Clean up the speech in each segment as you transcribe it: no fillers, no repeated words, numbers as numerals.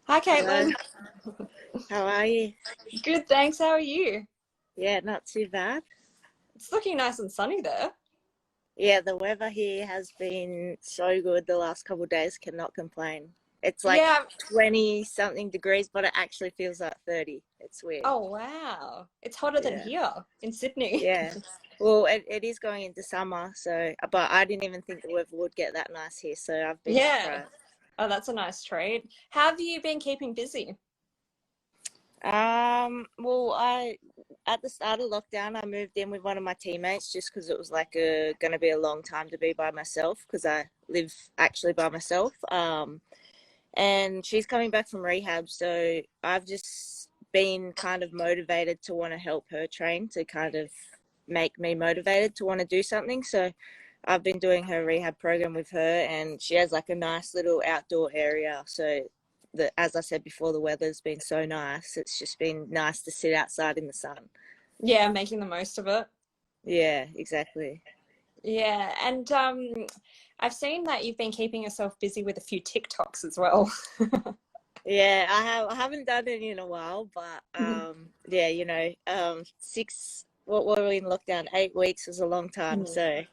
Hi, Hello, Caitlin. how are you? Good, thanks. How are you? Yeah, not too bad. It's looking nice and sunny there. Yeah, the weather here has been so good the last couple of days, cannot complain. It's like Yeah. 20 something degrees, but it actually feels like 30. It's weird. Oh, wow. It's hotter than Yeah, here in Sydney. yeah. Well, it is going into summer, so, but I didn't even think the weather would get that nice here, so I've been Yeah. surprised. Oh, that's a nice treat. How have you been keeping busy? Well, at the start of lockdown, I moved in with one of my teammates just because it was like gonna be a long time to be by myself because I live actually by myself. And she's coming back from rehab, so I've just been kind of motivated to want to help her train to kind of make me motivated to want to do something. So I've been doing her rehab program with her, and she has like a nice little outdoor area. So as I said before, the weather's been so nice. It's just been nice to sit outside in the sun. Yeah, making the most of it. Yeah, exactly. Yeah, and I've seen that you've been keeping yourself busy with a few TikToks as well. Yeah, I haven't done it in a while, but yeah, six. What were we in lockdown? 8 weeks was a long time. Mm. So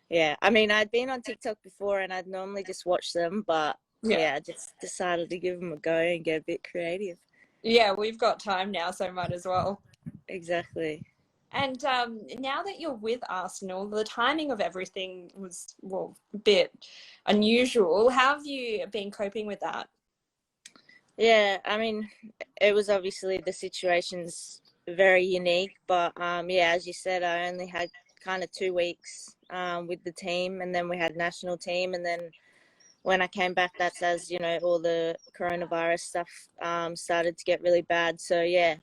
yeah, I mean, I'd been on TikTok before, and I'd normally just watch them, but Yeah. yeah, I just decided to give them a go and get a bit creative. Yeah, we've got time now, so might as well. Exactly. And now that you're with Arsenal, the timing of everything was, well, a bit unusual. How have you been coping with that? Yeah, I mean, it was obviously the situation's very unique, but yeah, as you said, I only had kind of 2 weeks with the team, and then we had national team, and then when I came back, that's as all the coronavirus stuff started to get really bad. So yeah,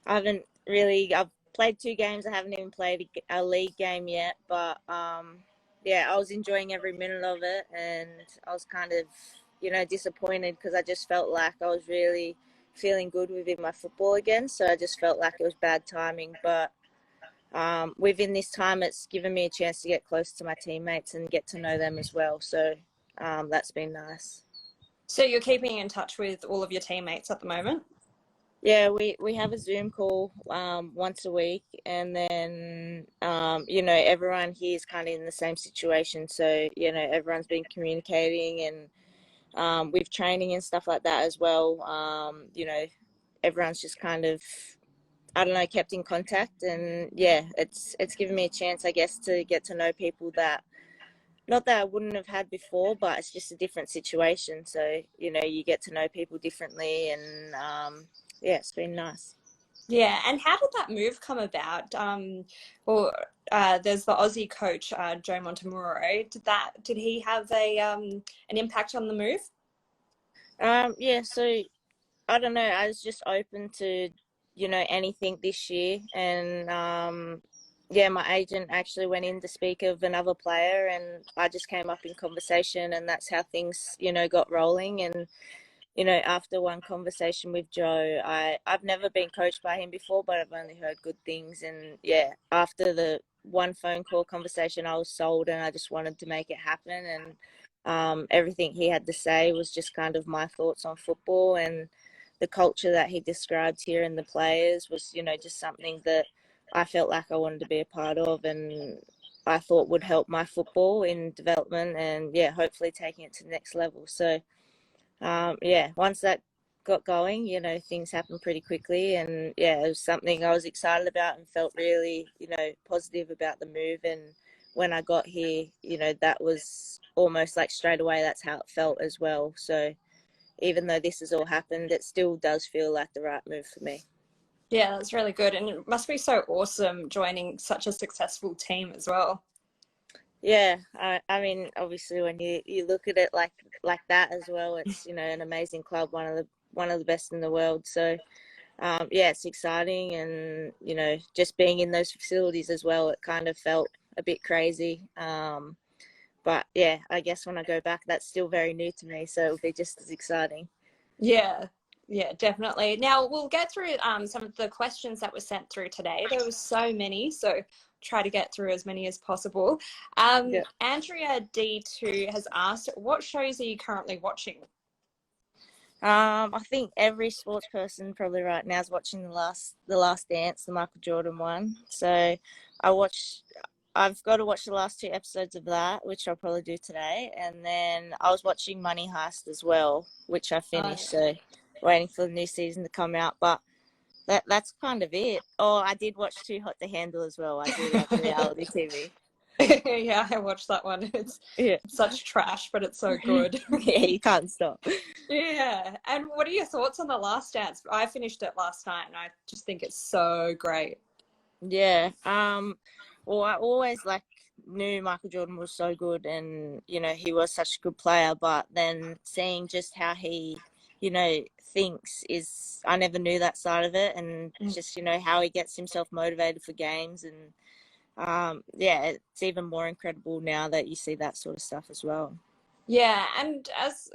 I haven't really. I've played 2 games. I haven't even played a league game yet, but yeah, I was enjoying every minute of it, and I was kind of disappointed because I just felt like I was really feeling good within my football again. So I just felt like it was bad timing, but within this time, it's given me a chance to get close to my teammates and get to know them as well. So that's been nice. So you're keeping in touch with all of your teammates at the moment? Yeah, we have a Zoom call once a week, and then everyone here is kind of in the same situation. So everyone's been communicating and with training and stuff like that as well. Everyone's just kind of I don't know kept in contact, and yeah, it's given me a chance, I guess, to get to know people that not that I wouldn't have had before, but it's just a different situation. So you get to know people differently, and yeah, it's been nice. Yeah, and how did that move come about? Well, there's the Aussie coach, Joe Montemuro. Did he have an impact on the move? Yeah, so I don't know. I was just open to, anything this year, and yeah, my agent actually went in to speak of another player, and I just came up in conversation, and that's how things, got rolling. And after one conversation with Joe, I've never been coached by him before, but I've only heard good things. And yeah, after the one phone call conversation, I was sold, and I just wanted to make it happen. And everything he had to say was just kind of my thoughts on football, and the culture that he described here and the players was, just something that I felt like I wanted to be a part of, and I thought would help my football in development, and yeah, hopefully taking it to the next level. So yeah, once that got going, things happened pretty quickly, and yeah, it was something I was excited about and felt really, positive about the move. And when I got here, that was almost like straight away, that's how it felt as well. So even though this has all happened, it still does feel like the right move for me. Yeah, that's really good, and it must be so awesome joining such a successful team as well. Yeah, I mean, obviously, when you look at it like that as well, it's an amazing club, one of the best in the world. So yeah, it's exciting, and just being in those facilities as well, it kind of felt a bit crazy. But yeah, I guess when I go back, that's still very new to me, so it'll be just as exciting. Yeah, yeah, definitely. Now we'll get through some of the questions that were sent through today. There was so many, so try to get through as many as possible. Yeah. Andrea D2 has asked, what shows are you currently watching? I think every sports person probably right now is watching the last Dance, the Michael Jordan one. So I've got to watch the last two episodes of that, which I'll probably do today. And then I was watching Money Heist as well, which I finished. So waiting for the new season to come out. But that's kind of it. Oh, I did watch Too Hot to Handle as well. I do love reality TV. Yeah, I watched that one. It's Yeah. such trash, but it's so good. Yeah, you can't stop. Yeah. And what are your thoughts on The Last Dance? I finished it last night and I just think it's so great. Yeah. Well, I always knew Michael Jordan was so good, and he was such a good player. But then seeing just how he, thinks is, I never knew that side of it, and just how he gets himself motivated for games, and yeah, it's even more incredible now that you see that sort of stuff as well. Yeah, and as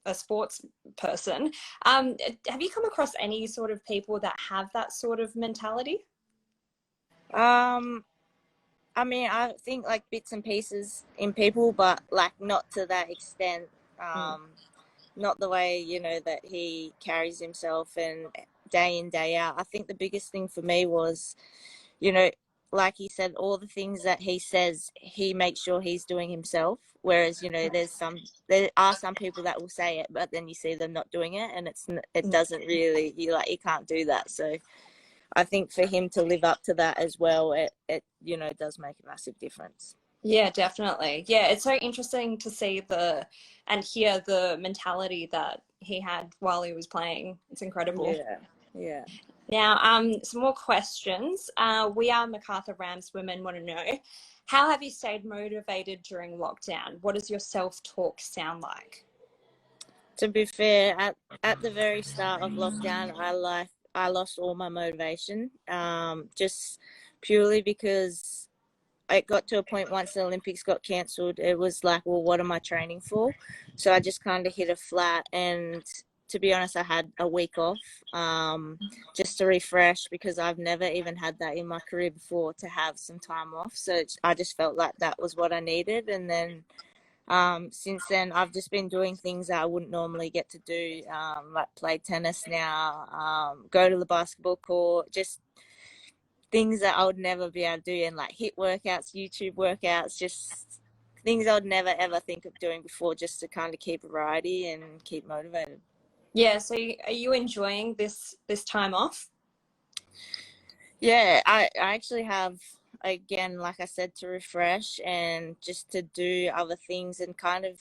a sports person, have you come across any sort of people that have that sort of mentality? I mean, I think bits and pieces in people, but not to that extent. Not the way that he carries himself and day in day out. I think the biggest thing for me was, you know, like he said, all the things that he says, he makes sure he's doing himself. Whereas, there are some people that will say it, but then you see them not doing it, and it doesn't really, you can't do that. So I think for him to live up to that as well, it does make a massive difference. Yeah, definitely. Yeah, it's so interesting to see and hear the mentality that he had while he was playing. It's incredible. Yeah. Now, some more questions. We are MacArthur Rams women want to know, how have you stayed motivated during lockdown? What does your self-talk sound like? To be fair, at the very start of lockdown, I lost all my motivation, just purely because it got to a point once the Olympics got cancelled, it was like, well, what am I training for? So I just kind of hit a flat, and to be honest, I had a week off, just to refresh, because I've never even had that in my career before, to have some time off. So I just felt like that was what I needed. And then since then, I've just been doing things that I wouldn't normally get to do, like play tennis now, go to the basketball court, just things that I would never be able to do, and HIIT workouts, YouTube workouts, just things I would never ever think of doing before, just to kind of keep variety and keep motivated. Yeah, so are you enjoying this time off? Yeah, I actually have, again, like I said, to refresh and just to do other things, and kind of,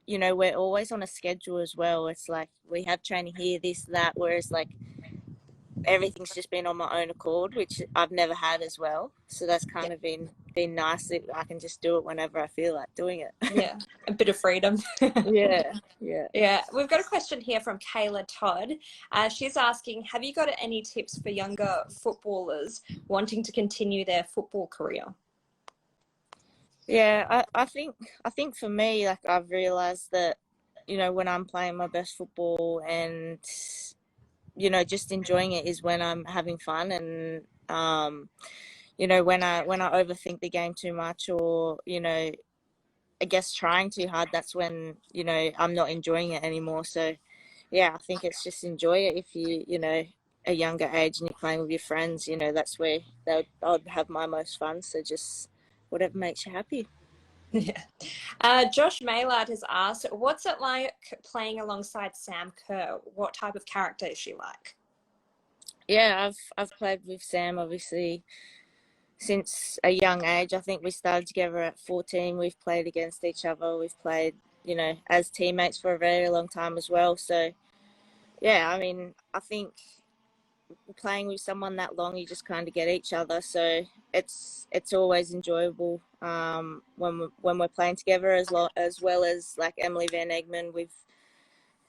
we're always on a schedule as well. It's like we have training here, this, that, whereas everything's just been on my own accord, which I've never had as well. So that's kind of been nice that I can just do it whenever I feel like doing it. Yeah, a bit of freedom. Yeah. Yeah, we've got a question here from Kayla Todd. She's asking, have you got any tips for younger footballers wanting to continue their football career? Yeah, I think for me, I've realised that, when I'm playing my best football and, just enjoying it, is when I'm having fun. And when I overthink the game too much, or I guess trying too hard, that's when I'm not enjoying it anymore. So yeah, I think it's just enjoy it. If a younger age and you're playing with your friends, that's where I'd have my most fun. So just whatever makes you happy. Yeah. Josh Maylard has asked, what's it like playing alongside Sam Kerr? What type of character is she like? Yeah, I've played with Sam, obviously, since a young age. I think we started together at 14. We've played against each other. We've played, as teammates for a very long time as well. So, yeah, I mean, I think playing with someone that long, you just kind of get each other. So it's always enjoyable when we're playing together, as well as Emily Van Egmond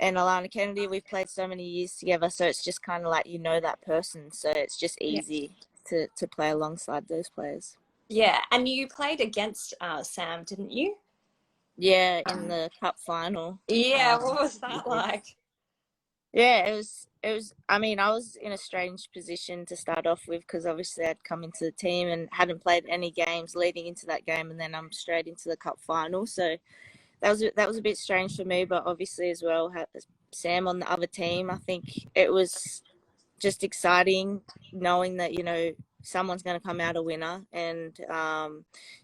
and Alana Kennedy. We've played so many years together, so it's just kind of that person. So it's just easy to play alongside those players. Yeah, and you played against Sam, didn't you? Yeah, in the cup final. Yeah, what was that like? Yeah, it was. I mean, I was in a strange position to start off with, because obviously I'd come into the team and hadn't played any games leading into that game, and then I'm straight into the cup final. So that was a bit strange for me, but obviously as well, Sam on the other team. I think it was just exciting knowing that, you know, someone's going to come out a winner and,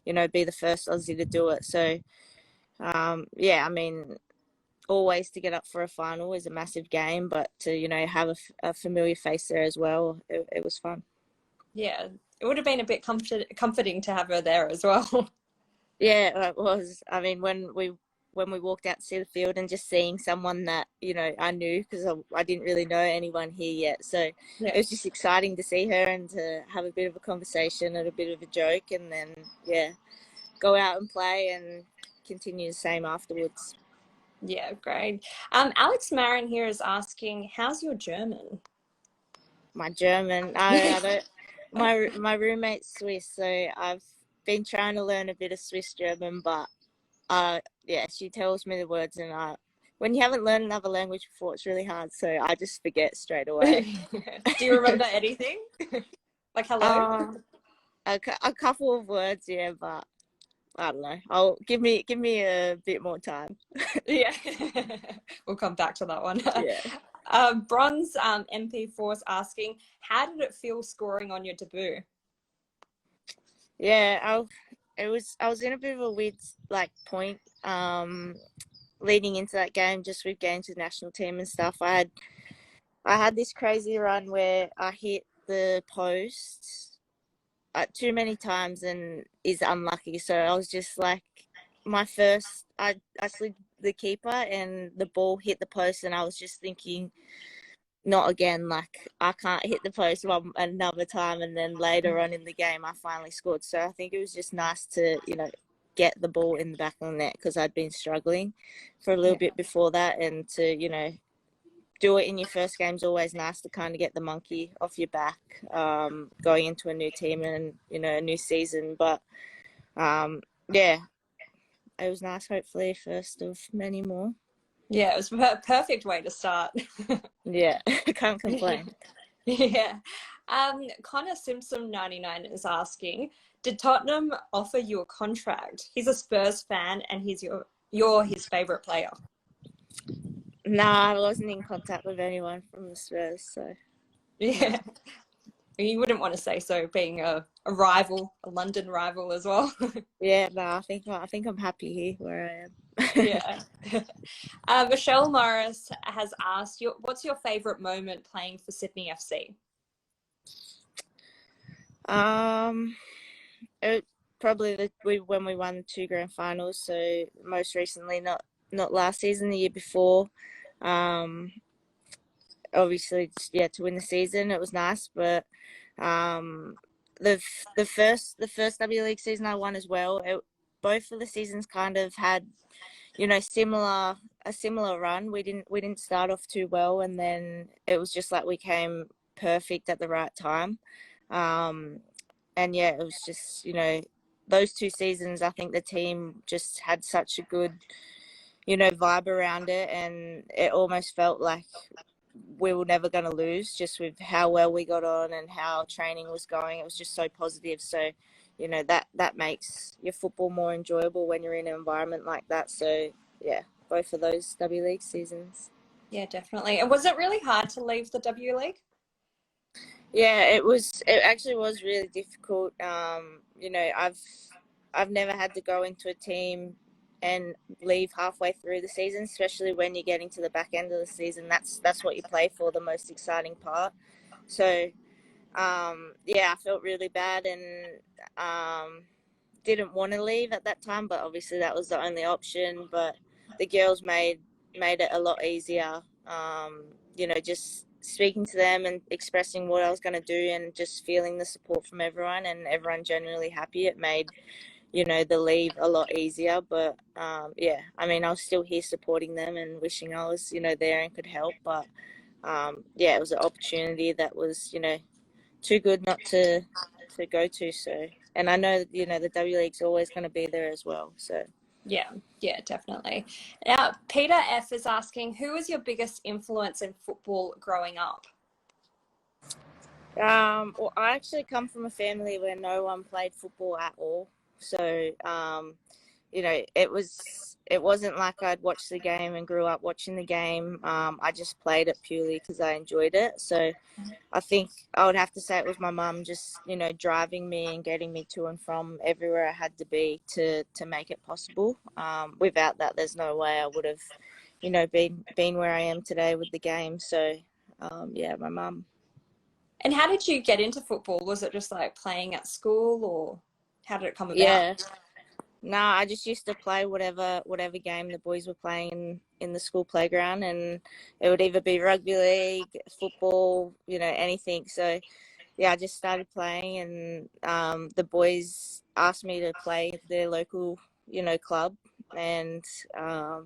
you know, be the first Aussie to do it. So, yeah, I mean, always to get up for a final is a massive game, but to, you know, have a familiar face there as well, it was fun. Yeah, it would have been a bit comforting to have her there as well. Yeah, it was. I mean, when we walked out to the field and just seeing someone that, you know, I knew, because I didn't really know anyone here yet. So it Yeah. was just exciting to see her and to have a bit of a conversation and a bit of a joke, and then, yeah, go out and play and continue the same afterwards. Yeah, great. Alex Marin here is asking, how's your German? My German, I don't. My roommate's Swiss, so I've been trying to learn a bit of Swiss German, but yeah, she tells me the words, and when you haven't learned another language before, it's really hard. So I just forget straight away. Do you remember anything? Like hello? A couple of words, yeah, but I don't know. I'll give me a bit more time. Yeah, we'll come back to that one. Yeah. Bronze MP4 is asking, how did it feel scoring on your debut? Yeah, I was in a bit of a weird point leading into that game, just with getting to the national team and stuff. I had this crazy run where I hit the post too many times and is unlucky. So I was just like, I slid the keeper and the ball hit the post, and I was just thinking, not again. Like, I can't hit the post another time. And then later on in the game, I finally scored. So I think it was just nice to, you know, get the ball in the back of the net, because I'd been struggling for a little bit before that, and to, you know, do it in your first game is always nice to kind of get the monkey off your back, going into a new team and, you know, a new season. But yeah, it was nice. Hopefully, first of many more. Yeah, it was a perfect way to start. Yeah, can't complain. Yeah. Connor Simpson 99 is asking, did Tottenham offer you a contract? He's a Spurs fan and you're his favourite player. Nah, I wasn't in contact with anyone from the Spurs, so Yeah. You wouldn't want to say so, being a rival, a London rival as well. yeah, no, I think I'm happy here where I am. Yeah. Michelle Morris has asked, what's your favourite moment playing for Sydney FC? It, probably when we won 2 grand finals. So most recently, not last season, the year before. Obviously, yeah, to win the season, it was nice. But the first WLeague season I won as well. Both of the seasons kind of had, you know, a similar run. We didn't start off too well, and then it was just like we came perfect at the right time. And yeah, it was just, you know, those 2 seasons, I think the team just had such a good, you know, vibe around it, and it almost felt like we were never going to lose, just with how well we got on and how training was going. It was just so positive. So, you know, that makes your football more enjoyable when you're in an environment like that. So yeah, both of those WLeague seasons. Yeah, definitely. And was it really hard to leave the WLeague? Yeah, it actually was really difficult. You know, I've never had to go into a team and leave halfway through the season, especially when you're getting to the back end of the season. That's what you play for, the most exciting part. So yeah, I felt really bad, and didn't want to leave at that time, but obviously that was the only option. But the girls made it a lot easier. You know, just speaking to them and expressing what I was going to do, and just feeling the support from everyone, and everyone genuinely happy. It made, you know, the leave a lot easier. But yeah, I mean, I was still here supporting them and wishing I was, you know, there and could help. But yeah, it was an opportunity that was, you know, too good not to go to. So, and I know, you know, the WLeague's always going to be there as well. So Yeah, definitely. Now, Peter F is asking, who was your biggest influence in football growing up? well, I actually come from a family where no one played football at all. So you know, it wasn't like I'd watched the game and grew up watching the game. I just played it purely because I enjoyed it. So I think I would have to say it was my mum just, you know, driving me and getting me to and from everywhere I had to be to make it possible. Without that, there's no way I would have, you know, been where I am today with the game. So, yeah, my mum. And how did you get into football? Was it just like playing at school, or how did it come about? Yeah. No, I just used to play whatever game the boys were playing in the school playground, and it would either be rugby league, football, you know, anything. So yeah, I just started playing, and the boys asked me to play their local, you know, club, and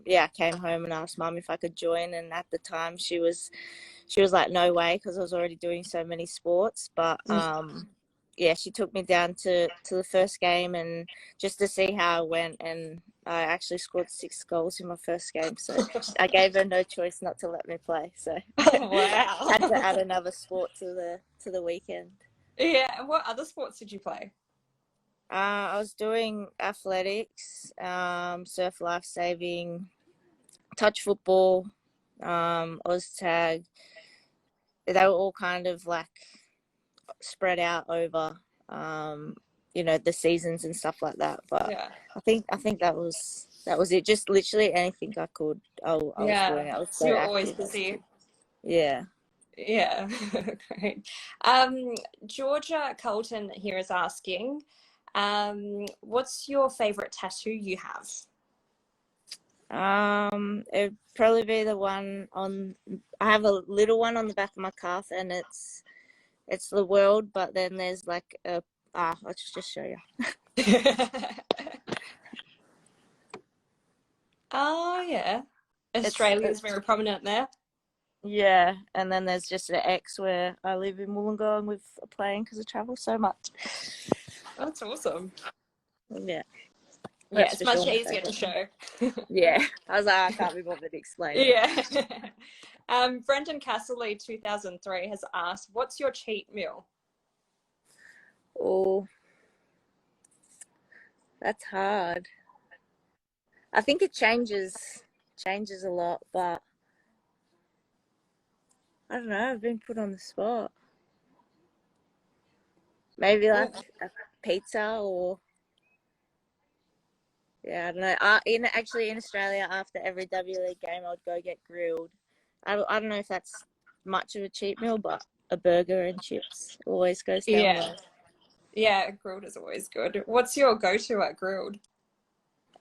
yeah, I came home and asked mum if I could join, and at the time she was like, no way, because I was already doing so many sports, but yeah, she took me down to the first game and just to see how it went, and I actually scored 6 goals in my first game, so I gave her no choice not to let me play. So Oh, wow. had to add another sport to the weekend. Yeah, and what other sports did you play? I was doing athletics, surf life saving, touch football, Oz tag. They were all kind of like spread out over you know, the seasons and stuff like that, but Yeah. I think that was it. Just literally anything I could, I was Yeah. doing. I was So so you're always active as a busy. kid. Yeah. Yeah. Great. Georgia Colton here is asking, what's your favorite tattoo you have? It'd probably be the one on, I have a little one on the back of my calf, and it's the world, but then there's like a, I'll just show you. Oh, yeah. It's Australia's very prominent there. yeah, and then there's just an X where I live in Wollongong with a plane because I travel so much. That's awesome. Yeah, Yeah, that's it's for much sure my easier to favorite one. show. Yeah, I was like, I can't be bothered explaining. Yeah. Brendan Castley 2003 has asked, what's your cheat meal? Oh, that's hard. I think it changes a lot, but I don't know. I've been put on the spot. Maybe like Oh, a pizza, or yeah, I don't know. Actually in Australia, after every WLeague game, I'd go get grilled. I don't know if that's much of a cheat meal, but a burger and chips always goes down yeah. well. Yeah, grilled is always good. What's your go-to at grilled?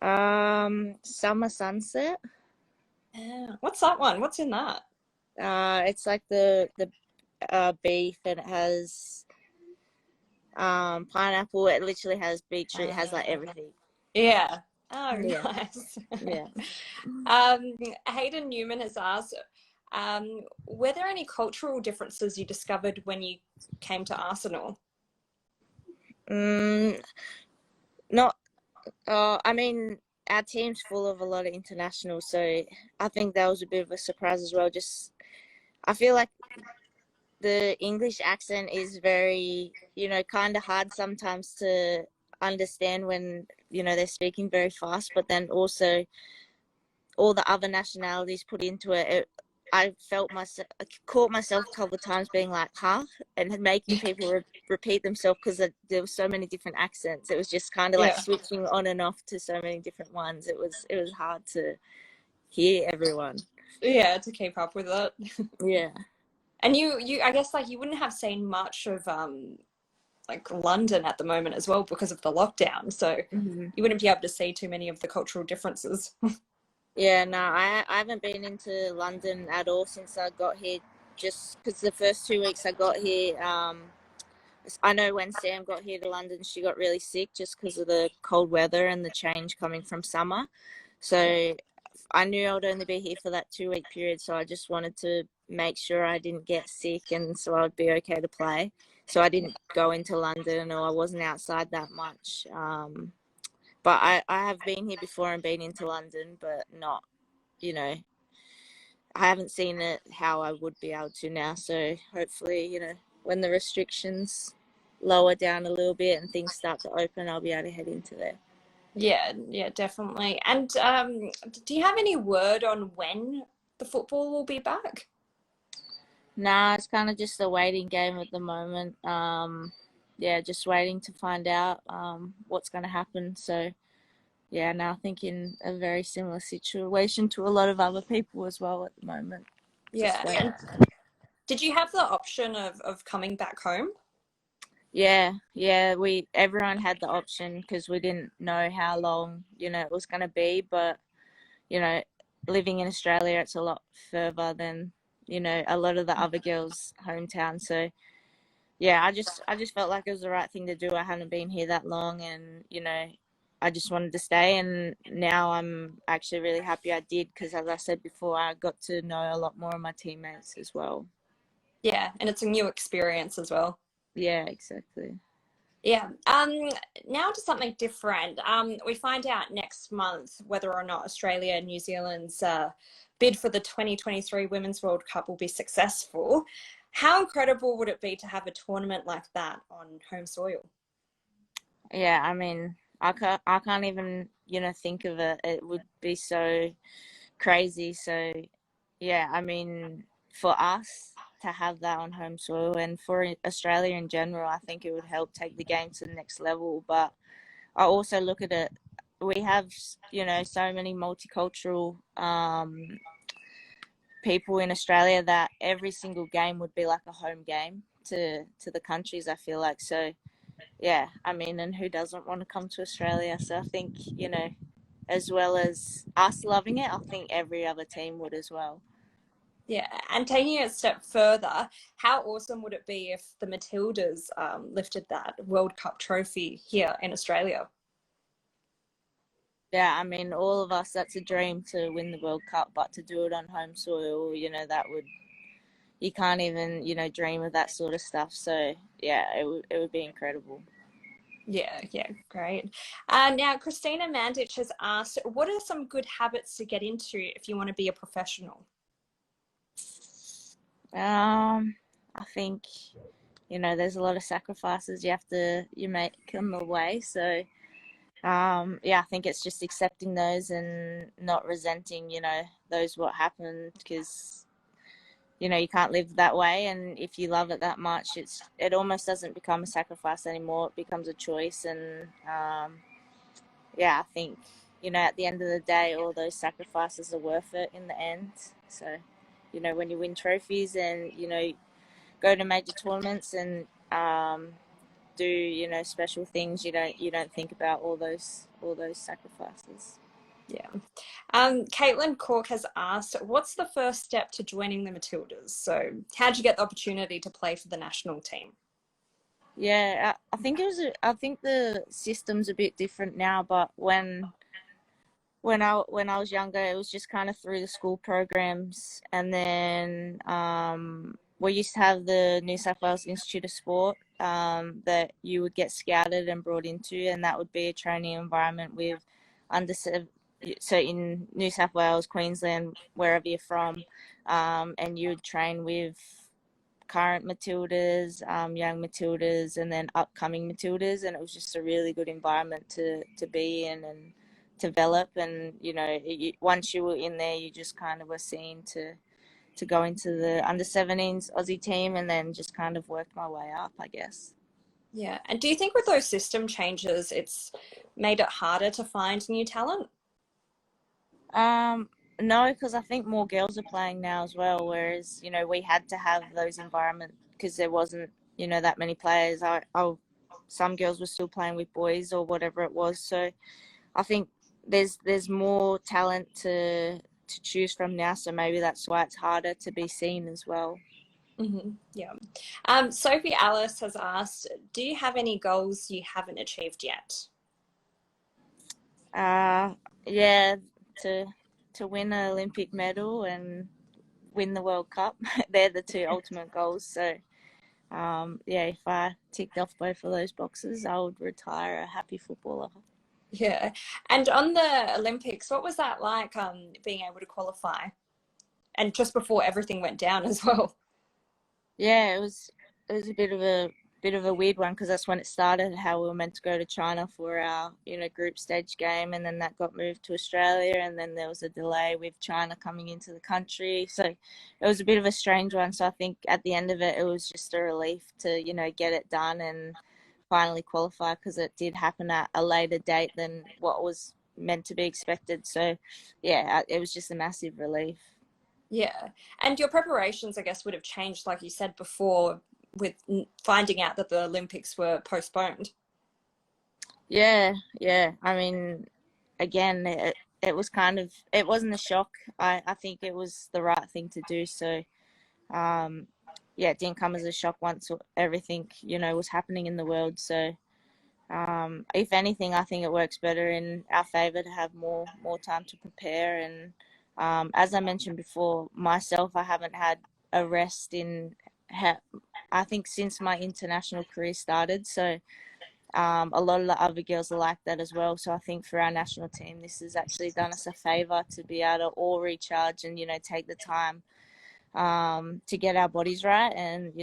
Summer sunset. Yeah. What's that one? What's in that? It's like the beef, and it has pineapple. It literally has beetroot. It has like everything. Yeah. Oh, Yeah, nice. yeah. Um, Hayden Newman has asked, were there any cultural differences you discovered when you came to Arsenal? Mm, not. I mean, our team's full of a lot of internationals, so I think that was a bit of a surprise as well. Just, I feel like the English accent is very, you know, kind of hard sometimes to understand when, you know, they're speaking very fast, but then also all the other nationalities put into it. I caught myself a couple of times being like, huh? And making people repeat themselves because there were so many different accents. It was just kind of like Yeah. switching on and off to so many different ones. It was hard to hear everyone. Yeah, to keep up with it. Yeah. And I guess like you wouldn't have seen much of like London at the moment as well because of the lockdown. So Mm-hmm. you wouldn't be able to see too many of the cultural differences. Yeah, no, I haven't been into London at all since I got here, just because the first 2 weeks I got here, I know when Sam got here to London, she got really sick just because of the cold weather and the change coming from summer. So I knew I would only be here for that 2 week period, so I just wanted to make sure I didn't get sick and so I'd be okay to play. So I didn't go into London, or I wasn't outside that much. But I have been here before and been into London, but not, you know, I haven't seen it how I would be able to now. So hopefully, you know, when the restrictions lower down a little bit and things start to open, I'll be able to head into there. Yeah, definitely. And do you have any word on when the football will be back? Nah, it's kind of just a waiting game at the moment. Yeah, just waiting to find out what's going to happen. So yeah, now I think in a very similar situation to a lot of other people as well at the moment. Just Yeah. waiting. And did you have the option of coming back home? Yeah. We everyone had the option because we didn't know how long it was going to be, but you know, living in Australia, it's a lot further than a lot of the other girls' hometown. So yeah, I just felt like it was the right thing to do. I hadn't been here that long, and I just wanted to stay. And now I'm actually really happy I did because, as I said before, I got to know a lot more of my teammates as well. Yeah, and it's a new experience as well. Yeah, exactly. Yeah. Now to something different. We find out next month whether or not Australia and New Zealand's bid for the 2023 Women's World Cup will be successful. How incredible would it be to have a tournament like that on home soil? Yeah, I mean, I can't even think of it. It would be so crazy. So yeah, I mean, for us to have that on home soil and for Australia in general, I think it would help take the game to the next level. But I also look at it, we have, so many multicultural people in Australia that every single game would be like a home game to the countries, I feel like. So yeah, I mean, and who doesn't want to come to Australia? So I think, as well as us loving it, I think every other team would as well. Yeah, and taking it a step further, how awesome would it be if the Matildas lifted that World Cup trophy here in Australia? Yeah, I mean, all of us, that's a dream to win the World Cup, but to do it on home soil, that would, you can't even, dream of that sort of stuff. So, yeah, it would be incredible. Yeah, great. Now, Christina Mandich has asked, what are some good habits to get into if you want to be a professional? I think, there's a lot of sacrifices you make on the way. So, yeah, I think it's just accepting those and not resenting, those what happened because you can't live that way, and if you love it that much, it almost doesn't become a sacrifice anymore. It becomes a choice, and yeah, I think at the end of the day, all those sacrifices are worth it in the end. So, when you win trophies and go to major tournaments and do special things, you don't think about all those sacrifices. Yeah. Caitlin Cork has asked, what's the first step to joining the Matildas? So, how'd you get the opportunity to play for the national team? Yeah, I think I think the system's a bit different now, but when I was younger, it was just kind of through the school programs, and then we used to have the New South Wales Institute of Sport that you would get scouted and brought into, and that would be a training environment with under so in New South Wales, Queensland, wherever you're from, and you would train with current Matildas, young Matildas, and then upcoming Matildas, and it was just a really good environment to be in and develop. And once you were in there, you just kind of were seen to go into the under 17s Aussie team, and then just kind of worked my way up, I guess. Yeah. And do you think with those system changes, it's made it harder to find new talent? Um, no, because I think more girls are playing now as well. Whereas we had to have those environments because there wasn't that many players. Some girls were still playing with boys or whatever it was. So I think there's more talent to choose from now. So maybe that's why it's harder to be seen as well. Yeah. Sophie Alice has asked, do you have any goals you haven't achieved yet? Uh, yeah, to to win an Olympic medal and win the World Cup. They're the two ultimate goals. So yeah, if I ticked off both of those boxes, I would retire a happy footballer. Yeah. And on the Olympics, what was that like, being able to qualify? And just before everything went down as well. Yeah, it was a bit of a bit of a weird one because that's when it started, how we were meant to go to China for our, group stage game, and then that got moved to Australia, and then there was a delay with China coming into the country. So it was a bit of a strange one. So I think at the end of it, it was just a relief to, get it done and finally qualify, because it did happen at a later date than what was meant to be expected. So yeah, it was just a massive relief. Yeah. And your preparations, I guess, would have changed, like you said before, with finding out that the Olympics were postponed. Yeah, yeah. I mean, again, it was it wasn't a shock. I think it was the right thing to do. So, yeah, it didn't come as a shock once everything, was happening in the world. So, if anything, I think it works better in our favor to have more time to prepare. And as I mentioned before, myself, I haven't had a rest I think since my international career started. So a lot of the other girls are like that as well. So I think for our national team, this has actually done us a favor to be able to all recharge and, take the time to get our bodies right. And,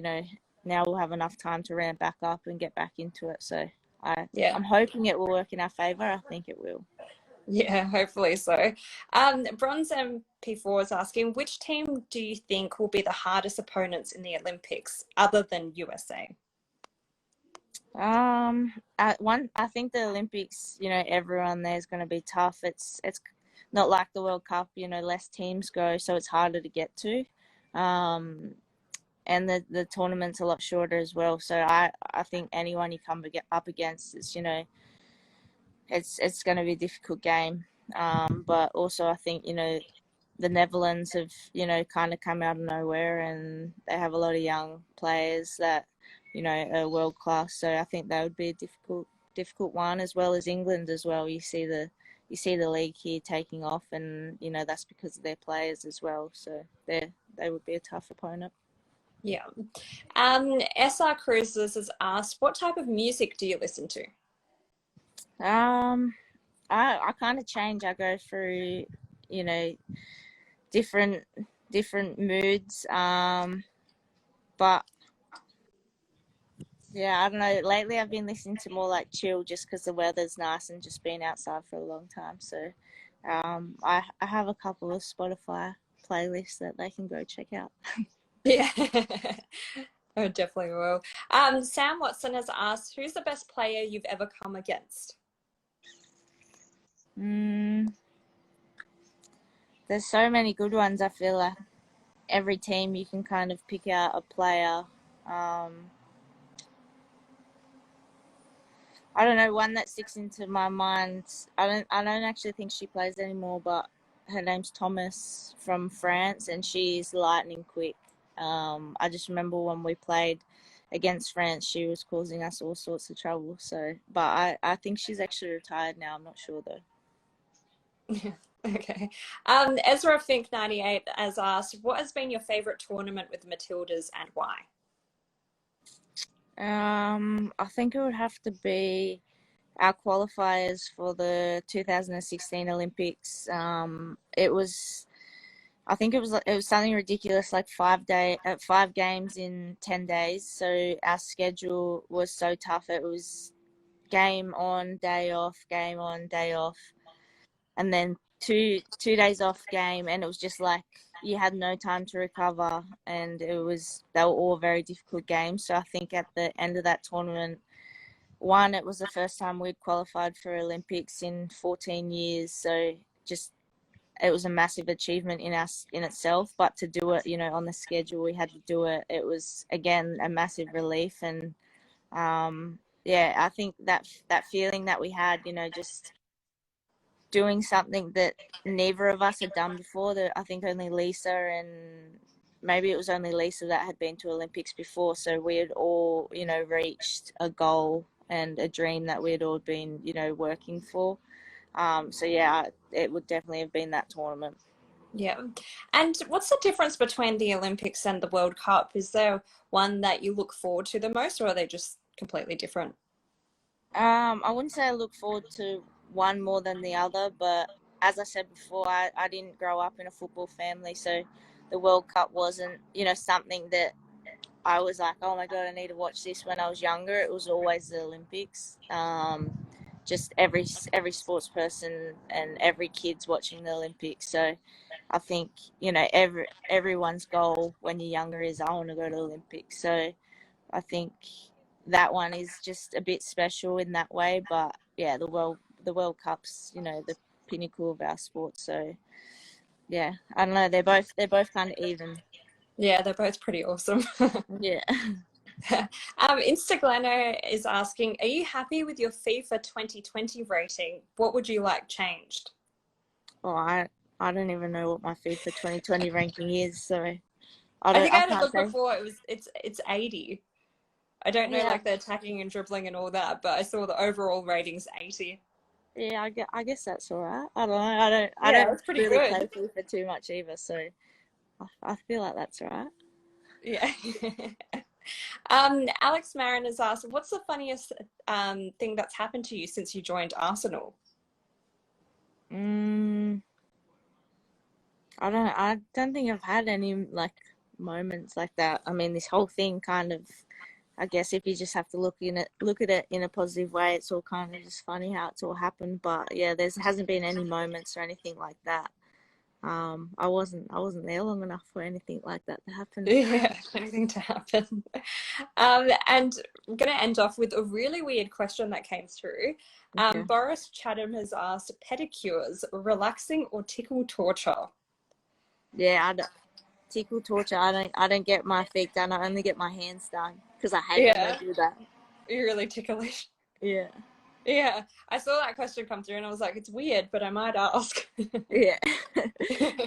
now we'll have enough time to ramp back up and get back into it. So Yeah. I'm hoping it will work in our favor. I think it will. Yeah, hopefully so. Bronze MP4 is asking, which team do you think will be the hardest opponents in the Olympics other than USA? I think the Olympics, everyone there is going to be tough. It's not like the World Cup, less teams go, so it's harder to get to. And the tournament's a lot shorter as well. So I think anyone you come up against is, it's going to be a difficult game. But also I think, the Netherlands have, kind of come out of nowhere, and they have a lot of young players that, are world class. So I think that would be a difficult one, as well as England as well. You see the league here taking off, and that's because of their players as well. So they would be a tough opponent. Yeah. SR Cruises has asked, what type of music do you listen to? I kind of change. I go through, you know, different moods. But yeah, I don't know. Lately, I've been listening to more like chill, just because the weather's nice and just been outside for a long time. So, I have a couple of Spotify playlists that they can go check out. Yeah, I definitely will. Sam Watson has asked, who's the best player you've ever come against? There's so many good ones. I feel like every team you can kind of pick out a player. I don't know, one that sticks into my mind. I don't actually think she plays anymore, but her name's Thomas from France, and she's lightning quick. I just remember when we played against France, she was causing us all sorts of trouble. So, but I think she's actually retired now. I'm not sure though. Okay. Ezra Fink 98 has asked, what has been your favorite tournament with Matildas and why? I think it would have to be our qualifiers for the 2016 Olympics. I think it was something ridiculous, like 5 games in 10 days. So our schedule was so tough. It was game on, day off, game on, day off, and then two days off game, and it was just like you had no time to recover, and they were all very difficult games. So I think at the end of that tournament, one, it was the first time we'd qualified for Olympics in 14 years, so just it was a massive achievement in itself. But to do it, on the schedule we had to do it, it was again a massive relief. And yeah, I think that feeling that we had, just doing something that neither of us had done before. That I think only Lisa, and maybe it was only Lisa, that had been to Olympics before. So we had all, reached a goal and a dream that we had all been, working for. So yeah, it would definitely have been that tournament. Yeah. And what's the difference between the Olympics and the World Cup? Is there one that you look forward to the most, or are they just completely different? I wouldn't say I look forward to one more than the other, but as I said before, I didn't grow up in a football family, so the World Cup wasn't, something that I was like, oh my God, I need to watch this when I was younger. It was always the Olympics. Just every sports person and every kid's watching the Olympics. So I think, you know, everyone's goal when you're younger is I want to go to the Olympics. So I think that one is just a bit special in that way. But yeah, the World Cup's, you know, the pinnacle of our sport. So yeah, I don't know. They're both kind of even. Yeah, they're both pretty awesome. Yeah. Instaglano is asking, are you happy with your FIFA 2020 rating? What would you like changed? Well, I don't even know what my FIFA 2020 ranking is, so I think I I had a can't look say. before. It's 80. I don't know Yeah, like the attacking and dribbling and all that, but I saw the overall rating's 80. yeah, I guess that's all right. I don't know. I Yeah, don't that's pretty really play good. FIFA too much either, so I feel like that's all right. Yeah. Alex Marin has asked, what's the funniest thing that's happened to you since you joined Arsenal? Mm, I don't think I've had any like moments like that. I mean, this whole thing kind of. I guess if you just have to look at it in a positive way, it's all kind of just funny how it's all happened. But yeah, there hasn't been any moments or anything like that. I wasn't there long enough for anything like that to happen. Yeah, anything to happen. And I'm going to end off with a really weird question that came through. Okay. Boris Chatham has asked, pedicures, relaxing or tickle torture? Yeah, tickle torture. I don't get my feet done. I only get my hands done because I hate when they Yeah, do that. you're really ticklish. Yeah. Yeah, I saw that question come through and I was like, it's weird, but I might ask. Yeah.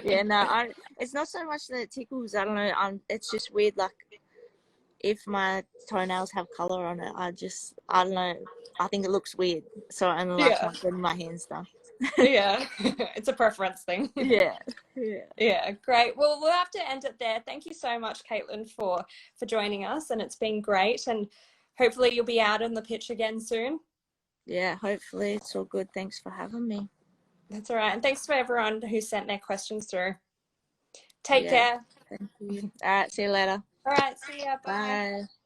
Yeah, no, it's not so much that it tickles. I don't know. It's just weird. Like if my toenails have color on it, I don't know. I think it looks weird, so I only like Yeah, getting my hands done. yeah, it's a preference thing. Yeah, yeah, Yeah, great. Well, we'll have to end it there. Thank you so much, Caitlin, for joining us, and it's been great. And hopefully, you'll be out on the pitch again soon. yeah. Hopefully, it's all good. Thanks for having me. That's all right. And thanks for everyone who sent their questions through. Take Yeah, care. thank you. All right, see you later. All right, see ya. Bye. Bye.